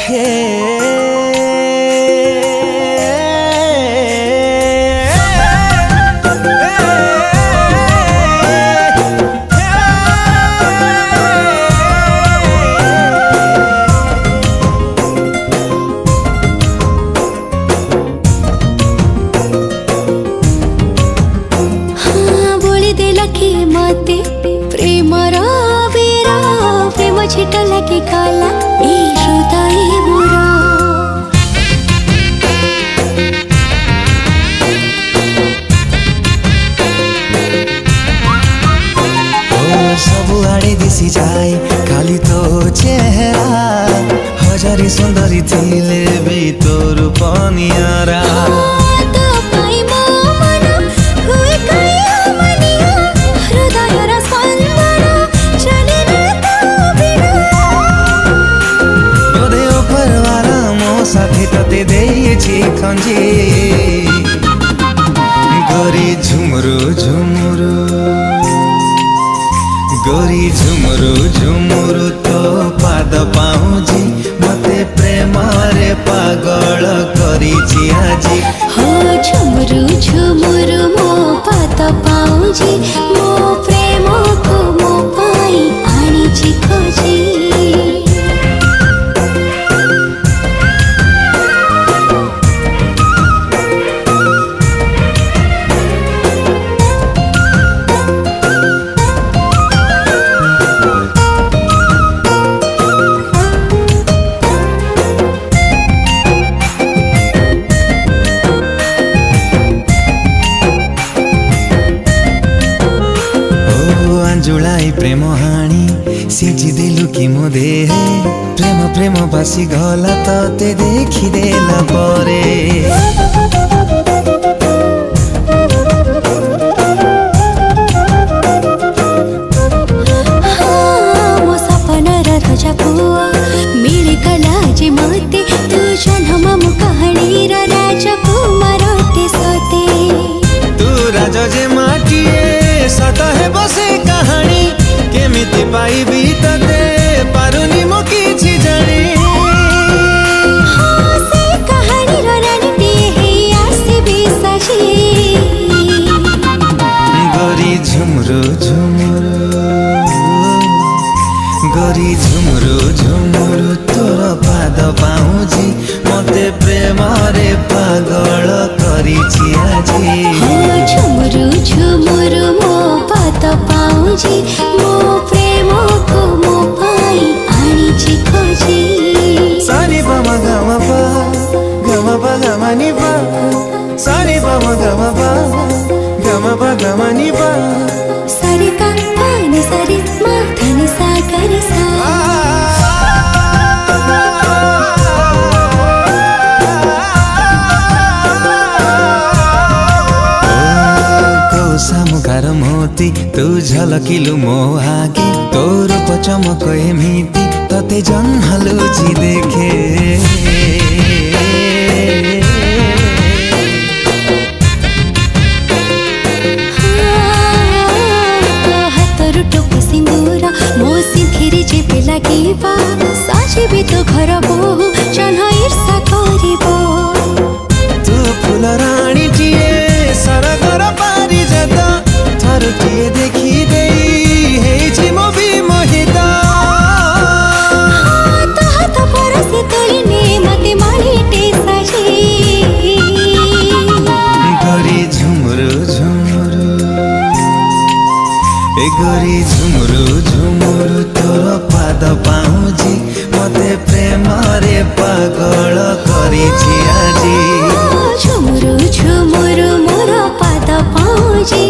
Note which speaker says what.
Speaker 1: ଦେଖେ
Speaker 2: छिटा लगे काला ए हृदय मोर
Speaker 1: सबु आड़े दिसी जाए खाली तो चेहरा हजारी सुंदरी थिले भी तोर पनियारा साथी तते देइछि खंजी गोरी झुमरु झुमरु गोरी झुमरु झुमरु तो पाद पाउजी मते प्रेम रे पागल करिछि आजी
Speaker 2: हो झुमरु झुमरु मो पाद पाउजी मो प्रेम को मो पाई आनिछि खोजी
Speaker 1: जुलाई प्रेम हाणी सिंची देलु कि मो देह प्रेम प्रेम बासी गला तते देखि देला परे
Speaker 2: मो सपनार राजा पुआ मिले कला जे मते तू जन्म मो कहानी रा राजकुमार ते सते
Speaker 1: तू राजा जे माटिए सत है बसे कहानी केमिति पाइबी तते पारुनी मो किछि जानी
Speaker 2: से कहानी रो रानीटे हे आसीबी साजी
Speaker 1: गोरी झुमरु झुमरु गोरी झुमरु झुमरु तोर पाद पाउजी मते प्रेम रे पागल करिछि आजी
Speaker 2: झुमरु झुमरु मो पाद पाउजी मो प्रेम को मो पाई आनिछि खोजी
Speaker 1: सानी पम गम प गम नि प सानी पम गम प गम नि प
Speaker 2: सारे का पानी सारे मा धनी सा करे सा सामुकार मोती तू झलकिलु मो आगे तोर पचमक एमिति तते जन्हलु जी देखे हातरु टोपी सिंदूर मो सिंथिरी जेबे लागिबा साजिबी तो घर बोहू जन्ह ईर्षा करिबो
Speaker 1: तू फूल रानी टिए सरगर पारी जता थरुटिए देखि देई हेछि मो विमोहिता
Speaker 2: हात परसे तोलिने मते मानिटे साजी
Speaker 1: गोरी झुमरु झुमरु ए गोरी झुमरु झुमरु तोर पाद पाउजी मते प्रेम रे पागल करिछि आजी
Speaker 2: झुमरु झुमरु मोर पाद पाउजी